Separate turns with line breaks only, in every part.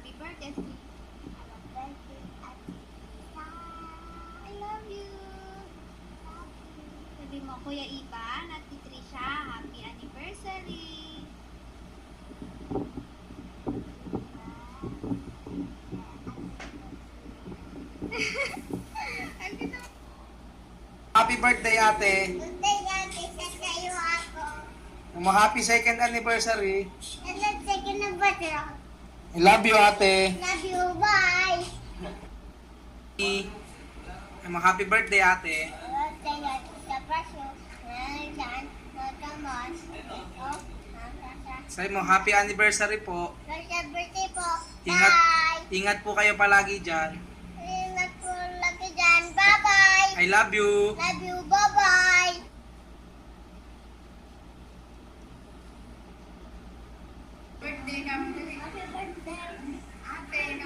Happy birthday, Steve.
Happy birthday, Ate Lisa.
I love you. Sabi mo, Kuya Ivan at Trisha, happy anniversary. Ang ganda.
Happy birthday, ate.
Birthday, Ate, sa kayo ako.
Happy second anniversary.
And then second na birthday.
I love you, ate.
Love you, bye.
Happy birthday, ate.
Birthday, Ate, sa presyo. Nandiyan, nataman. Oh, nataman.
Say mo, happy anniversary po.
Birthday po.
Ingat,
Bye.
ingat po kayo palagi dyan.
Ingat po lagi dyan. Bye-bye.
I love you.
Love you. Bye-bye.
Birthday ka mo.
Happy birthday.
Ate,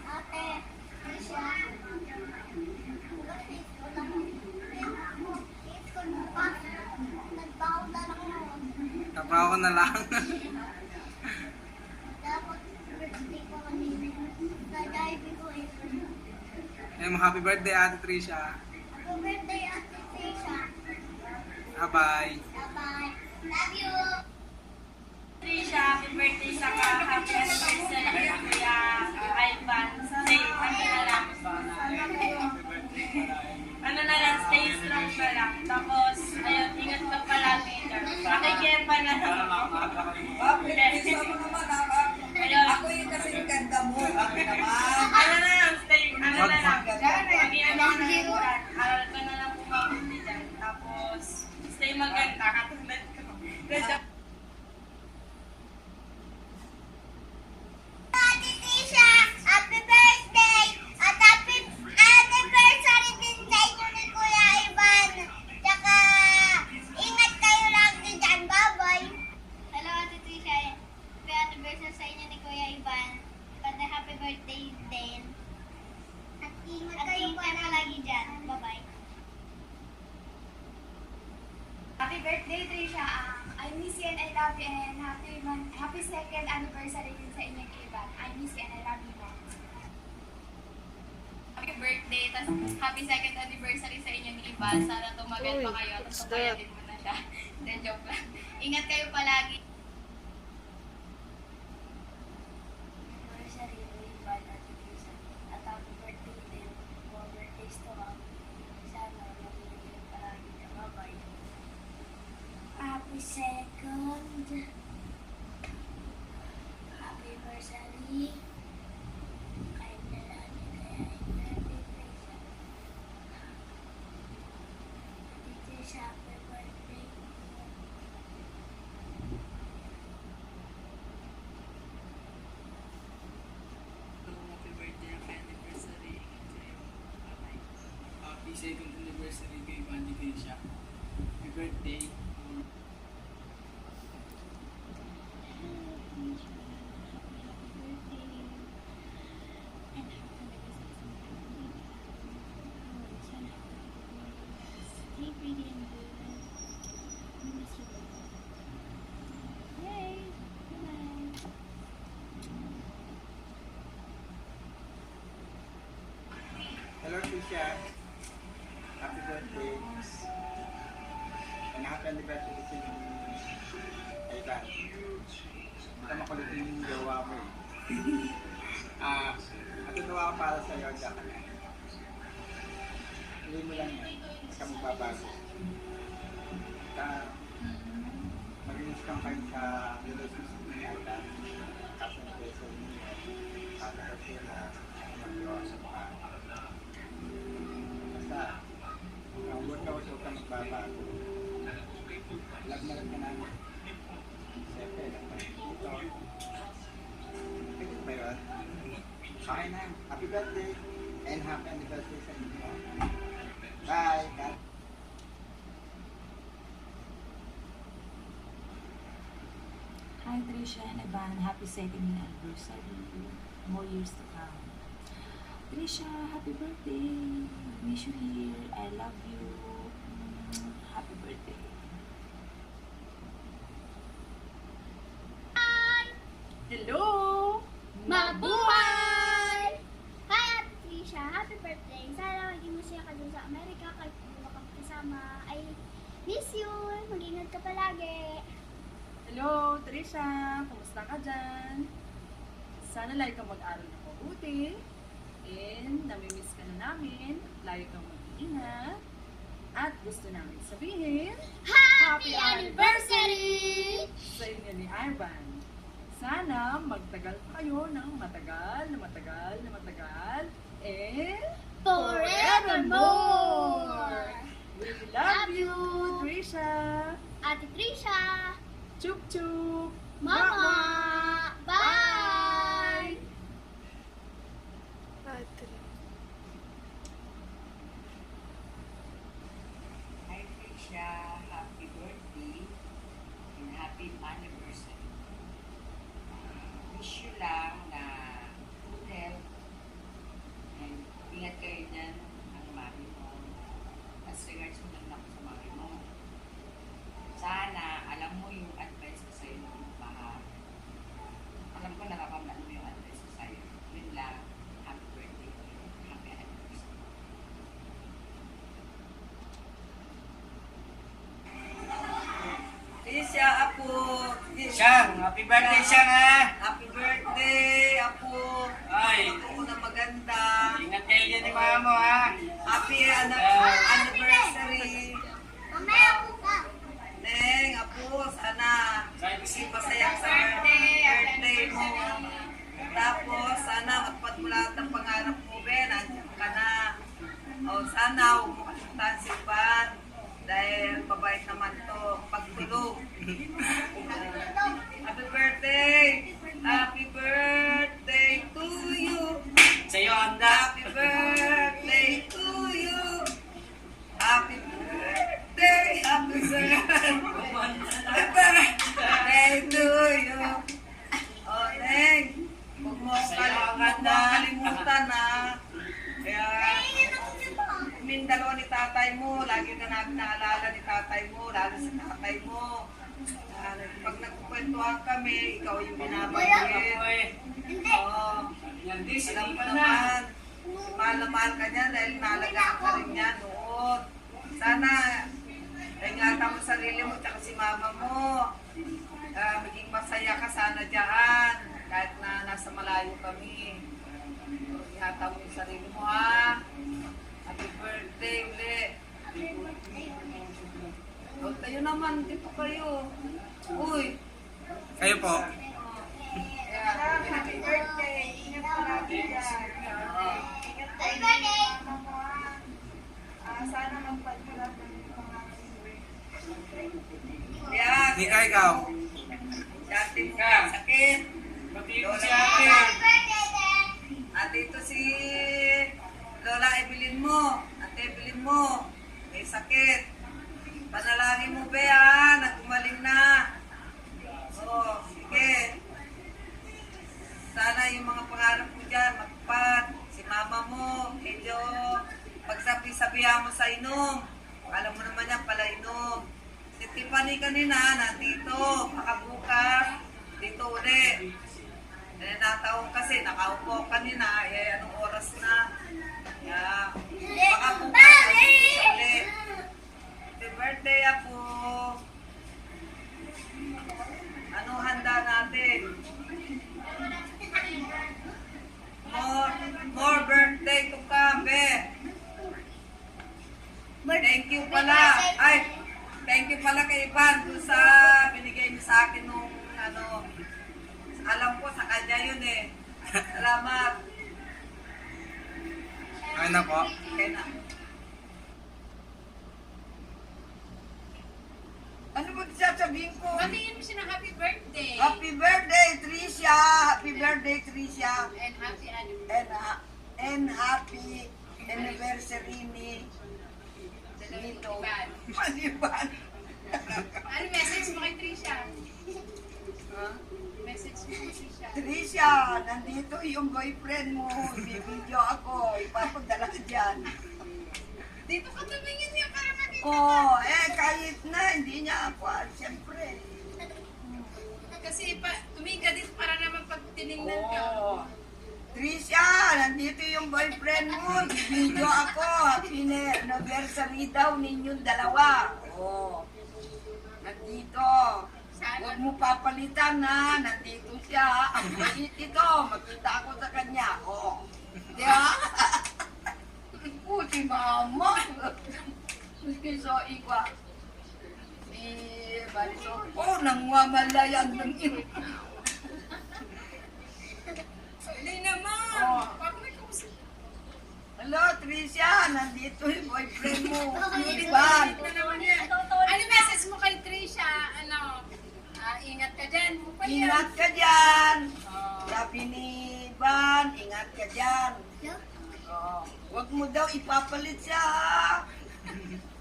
Ate. Trisha. Nagbaho na lang ako.
Tapaw ko na lang.
Dapat birthday ko kanina. Nag-IV ko eh.
Happy birthday, ate Trisha.
Happy birthday, Ate Trisha.
Bye-bye.
Bye-bye. Love you.
Trisha, happy birthday sa ka. Happy anniversary kay Kuya Ivan. Stay, ano na lang, stay strong ka lang. Tapos, ayun, ingat ka palagi dyan. Pakikempa na lang ako. Ayun.
Ako yung kasi ganda mo. Ako naman.
Ano na lang, stay, ano na lang. Mag-iano ka na lang
Zero.
dyan. Aral ka na lang pumapunti dyan. Tapos, stay maganda, katulad ko.
Ate Tisha, happy birthday! At happy anniversary din sa inyo ni Kuya Ivan. Tsaka, ingat kayo lagi dyan. Bye-bye.
hello Ate Trisha. Happy anniversary sa inyo ni Kuya Ivan. Happy birthday din.
At ingat
At
kayo
ingat ka lagi dyan. Bye-bye.
Happy birthday, Trisha. I miss you and I love you and happy second anniversary din sa inyong Ivan. I miss you and I love you, Mom.
Happy birthday, tas happy second anniversary sa inyo ni Ivan. Sana tumagal pa kayo, tapos tumagalin mo na siya. Then joke lang. Ingat kayo palagi.
Anniversary ni Ivan at Tisha. At happy birthday din. More birthdays to come. Sana magiging palagi na. Bye-bye. Happy second. Happy anniversary. Kahit na lang kaya happy Tisha. Happy Tisha, happy birthday.
Happy birthday, happy anniversary. Happy second anniversary kay Bandy Trisha. Happy birthday.
Hello, Trisha. Happy birthday. And happy anniversary sa inyo. Ivan. Hindi makulit yung gawa mo eh. Natutuwa ako para sa iyo, Jack. Hindi mo lang yan. Hindi ka magbabago. Mag-inis kang kayo sa relationship ni Alda. Kaso na beso niya. Para kasi na magawa sa mga. Basta, ang buwan ka huwag kang magbabago. Love na lang ka namin. Siyempre, lang pa rin dito. Pagkat ba yun? Okay na. Happy birthday and happy anniversary sa inyo. Bye! God.
Hi Trisha and Ivan, happy second anniversary. More years to come. Trisha, happy birthday. Miss you here. I love you. Happy birthday.
Hello! Mabuhay!
ka palagi.
Hello, Trisha! Kumusta ka dyan? Sana lagi kang mag-aral ng mabuti. And namimiss ka na namin. Lagi kang mag-iingat. At gusto namin sabihin,
Happy anniversary!
sa inyo ni Ivan. Sana magtagal pa kayo ng matagal na matagal na matagal. And
Forevermore!
We love you, Trisha!
Ate Trisha!
Chup chup!
Mama! Bye!
Hi, Trisha. Happy birthday and happy anniversary. Wish you lang na good health and ingat kayo dyan ang mami mo. As regards mo lang ako sa mami mo. Sana alam mo yung advice ko sa'yo ng umaha. Alam ko nakapamlaan mo yung advice ko sa'yo. Yun lang. Happy birthday. Happy anniversary. Tisha, Apo.
Siyang, happy birthday Siyang ha!
Happy birthday, Apo.
Ay.
Ako na maganda.
Ingat kayo dyan ni mama mo ha!
Happy anniversary.
Mamaya po ka.
Neng, Apo, sana kasi masaya sa birthday mo. Tapos, sana matupad mo lahat ng pangarap mo, Ben. Nandiyan ka na. O, sana huwag mo kalimutan si Ivan. Dahil mabait naman to. Pagtulog. Happy birthday! Happy birthday to you!
Sa'yo, handa!
Happy birthday to you! Happy birthday! Happy birthday! Birthday to you! O, Neng! Huwag mo kalimutan na. Kaya, yung dalawa ni tatay mo, lagi ka namin naalala ni tatay mo, lalo sa tatay mo. Pag nagkukwentuhan kami, ikaw yung binabanggit. Oo.
Yan din,
Alam
sinipan
ko
na!
naman, mahal na mahal ka niya dahil nalagaan ka rin niya noon. Sana, ingatan mo sarili mo tsaka si mama mo. Maging masaya ka sana dyan, kahit na nasa malayo kami. Ingatan mo yung sarili mo ha. Happy birthday ulit. O, tayo naman, dito kayo. Uy.
Kayo po.
Happy birthday. Ingat palagi dyan.
Happy birthday!
Sana magpatuloy ng pangarap mo. Yan.
Ikaw.
Dati ka. Sakit.
Pati ko si ate.
Happy birthday, Dad!
At ito si Lola Evelyn mo. Ate Evelyn mo. May sakit. Panalangin mo, Bea, na gumaling na. Oo, sige. Sana yung mga pangarap mo dyan, magpat. Si mama mo, medyo pagsabi-sabihan mo sa inom. Alam mo naman yan, pala inom. Si Tiffany kanina, nandito. Makabukas. Dito ulit. Natawag kasi, nakaupo kanina. Anong oras na? Yeah. Makabukas. Nandito ulit. Happy birthday, Apo. Ano handa natin? More birthday to come, Be. Thank you pala. Ay, thank you pala kay Ivan doon sa binigay niyo sa akin nung ano. Alam ko sa kanya yun eh. Salamat.
Ano po?
Okay na. Ano ba sasabihin ko?
Batiin mo siya ng happy birthday.
Happy birthday, Tricia! Happy birthday, Tricia!
And happy anniversary.
And happy anniversary ni Lito.
Ivan.
Maliban.
Ano message mo kay Trisha?
Ha?
Message mo kay Trisha.
Tricia, nandito yung boyfriend mo. Bibidyo ako. Ipapadala dyan.
Dito ka tumingin niya para makita.
Oh, kahit na, hindi niya ako. Siyempre.
Kasi tumingin ka dito para naman pag tinignan ka.
Oh. Tricia, nandito yung boyfriend mo. Bibidyo ako. Happy anniversary daw ninyong dalawa. Oh. Nandito
Huwag mo papalitan na, nandito siya. Ang bait ito, magkita ako sa kanya. Oh, di ba? Si mama. Maski sa iba. Si Marisol, oh, nangwamalayan ng ito.
Hindi naman.
Oh.
Parang may kausap.
Hello, Tricia, nandito yung boyfriend mo. Ivan.
Ano message mo kay Trisha? Ingat ka dyan.
Ingat ka dyan. Sabi ni Ivan, ingat ka dyan. Oh, huwag mo daw ipapalit siya.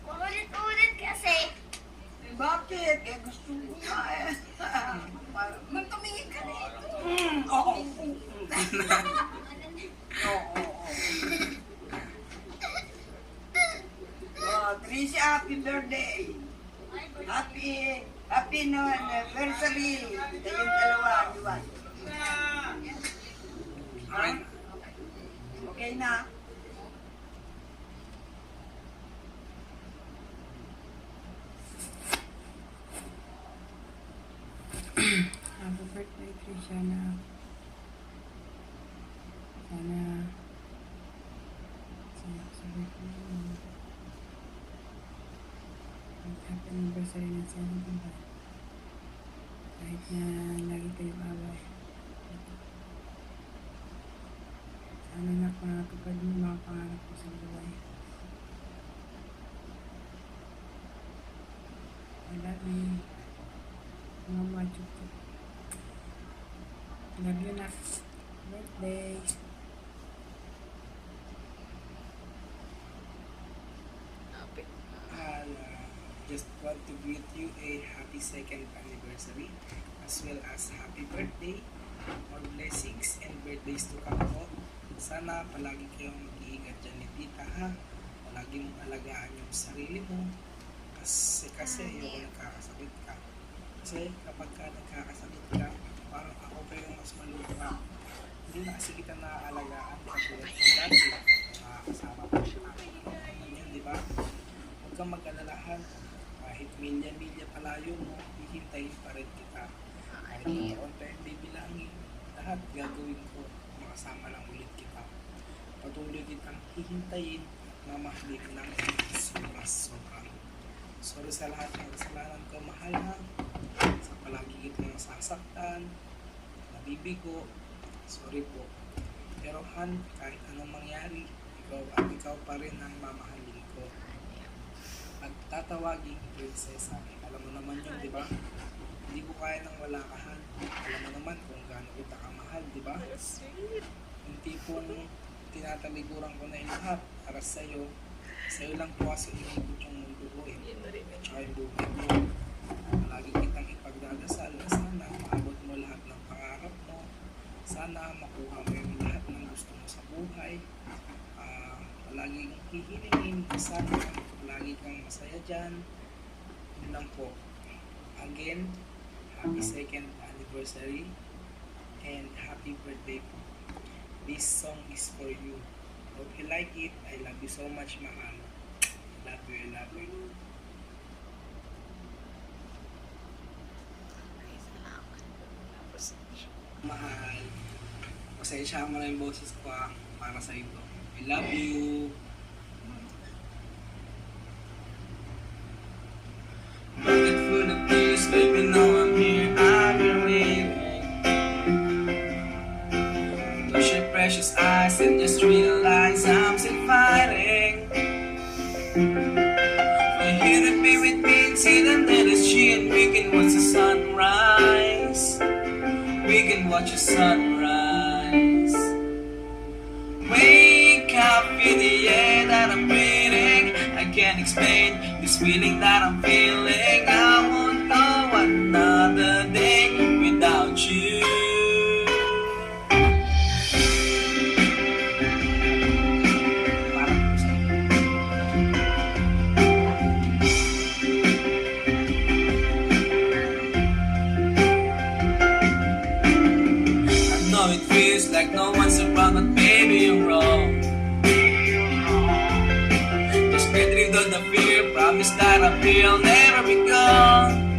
Ulit-ulit kasi.
Eh, bakit? Eh, gusto mo nga eh.
Magtumingin ka dito.
Oo. Oo. Oh, Tricia, happy birthday. Happy no anniversary. Kayong dalawa, di ba? Ha? Okay na.
Happy birthday, Trishana. Sana sa birthday mo. Happy anniversary na sa inyo, diba? Kahit na lagi kayo away. Sana nakatupad mo mga pangarap ko sa buhay. I love you. Mama, chup-chup. Love you, Nak. Birthday.
Just want to greet you a happy second anniversary as well as happy birthday, more blessings and birthdays to come po. Sana palagi kayong mag-iingat dyan ni Tita ha. Palagi mong alagaan yung sarili mo kasi ayoko nagkakasakit ka. Kasi kapag ka nagkakasakit ka, parang ako pa yung mas malupa. Hindi na kasi kita naaalagaan katulad ng dati. Makakasama pa siya. Yun, di ba? Huwag kang mag-alalahan. Kahit milya-milya palayo mo, hihintayin pa rin kita. Kahit mga taon pa yung bibilangin, lahat gagawin ko. Makasama lang ulit kita. Patuloy kitang hihintayin, mamahalin lang sobra-sobra. Sorry sa lahat ng kasalanan ko, mahal ha. Sa palagi kitang nasasaktan, nabibigo, sorry po. Pero Han, kahit anong mangyari, ikaw pa rin ang mamahalin ko. At tatawagin prinsesa. Alam mo naman yun, di ba? Hindi ko kaya nang wala ka, Han. Alam mo naman kung gaano kita kamahal, di ba? Yung tipong tinataliguran ko na yung lahat para sa'yo. Sa'yo lang po kasi inibot yung mundo ko eh. At saka yung buhay mo. Palagi kitang ipagdadasal na sana maabot mo lahat ng pangarap mo. Sana makuha mo yung lahat ng gusto mo sa buhay. Palagi kang hihilingin. Sana palagi kang masaya dyan. Yun lang po. Again, happy second anniversary and happy birthday po. This song is for you. Hope you like it. I love you so much, mahal. I love you, I love you. Mahal. Pasensya mo na yung boses ko para sa ito. I love you. Bucket full of tears, baby, know I'm here, I've been waiting. Close your precious eyes and just realize I'm still fighting. We're here to be with me and see the endless tree, and we can watch the sunrise. We can watch the sunrise. Wake up, feel the air that I'm breathing. I can't explain this feeling that I'm feeling. I won't go another day without you. I know it feels like no one's around, but baby you're wrong. Just get rid of the fear, promise that I feel never be gone.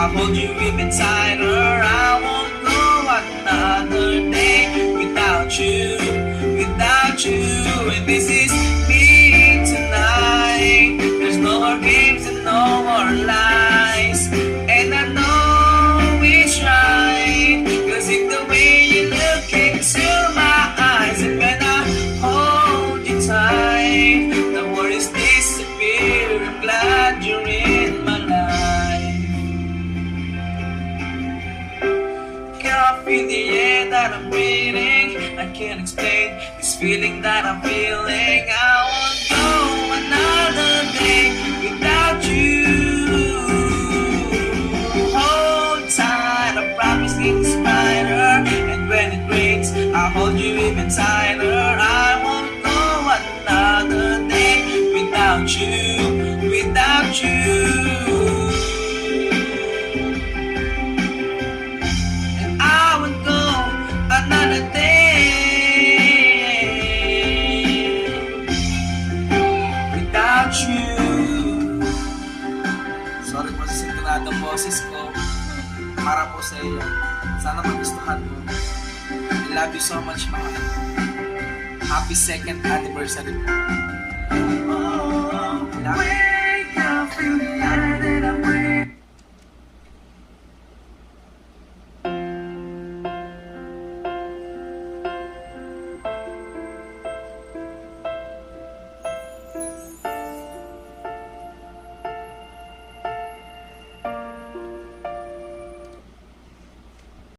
I'll hold you even tighter. I won't go another day without you, without you. And this is me tonight. There's no more games and no more lies. And I know it's right, 'cause in the way you look into my eyes, and when I hold you tight, the worries disappear. I'm glad you're in my life. Can I feel the air that I'm breathing? I can't explain this feeling that I'm feeling. I won't go another day without you. Hold tight, I promise it's brighter. And when it rains, I'll hold you even tighter. I won't go another day without you, without you. And I would go another day without you. Sorry po sa sintonadong boses ko. Para po sa iyo. Sana magustuhan mo. I love you so much, mahal. Happy 2nd anniversary po. Love you.